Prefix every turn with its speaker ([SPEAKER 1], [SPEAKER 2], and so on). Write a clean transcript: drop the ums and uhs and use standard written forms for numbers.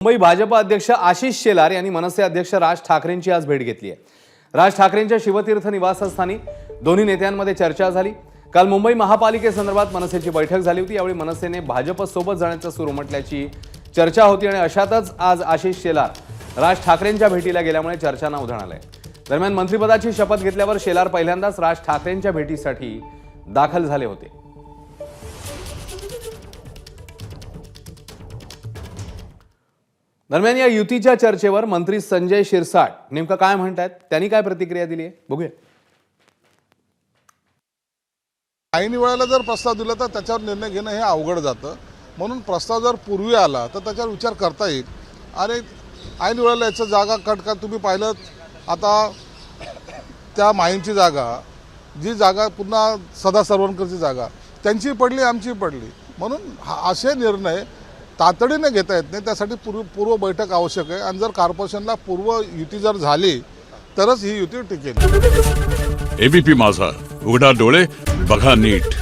[SPEAKER 1] मुंबई भाजप अध्यक्ष आशिष शेलार यांनी मनसे अध्यक्ष राज ठाकरेंची आज भेट घेतली आहे। राज ठाकरेंच्या शिवतीर्थ निवासस्थानी दोन्ही नेत्यांमध्ये चर्चा झाली। काल मुंबई महापालिकेसंदर्भात मनसेची बैठक झाली होती। यावेळी मनसेने भाजपसोबत जाण्याचं सुरू म्हटल्याची चर्चा होती आणि अशातच आज आशिष शेलार राज ठाकरेंच्या भेटीला गेल्यामुळे चर्चांना उधाण आलंय। दरम्यान मंत्रिपदाची शपथ घेतल्यावर शेलार पहिल्यांदाच राज ठाकरेंच्या भेटीसाठी दाखल झाले होते। दरम्यान या युतीच्या चर्चेवर मंत्री संजय शिरसाट नेमकं काय म्हणतात, त्यांनी काय प्रतिक्रिया दिली आहे बघूया।
[SPEAKER 2] ऐन वेळेला जर प्रस्ताव दिला तर त्याच्यावर निर्णय घेणं हे अवघड जातं, म्हणून प्रस्ताव जर पूर्वी आला तर त्याच्यावर विचार करता येईल। आणि ऐन वेळेला याचं जागा कट का तुम्ही पाहिलं, आता त्या माहीमची जागा, जी जागा पुन्हा सदा सरवणकरची जागा त्यांची पडली, आमची पडली, म्हणून असे निर्णय तातडीने घेता येत नाही। त्यासाठी पूर्व बैठक आवश्यक आहे आणि जर कॉर्पोरेशनला पूर्व युती जर झाली तरच ही युती टिकेल।
[SPEAKER 3] एबीपी माझा, उघडा डोळे बघा नीट।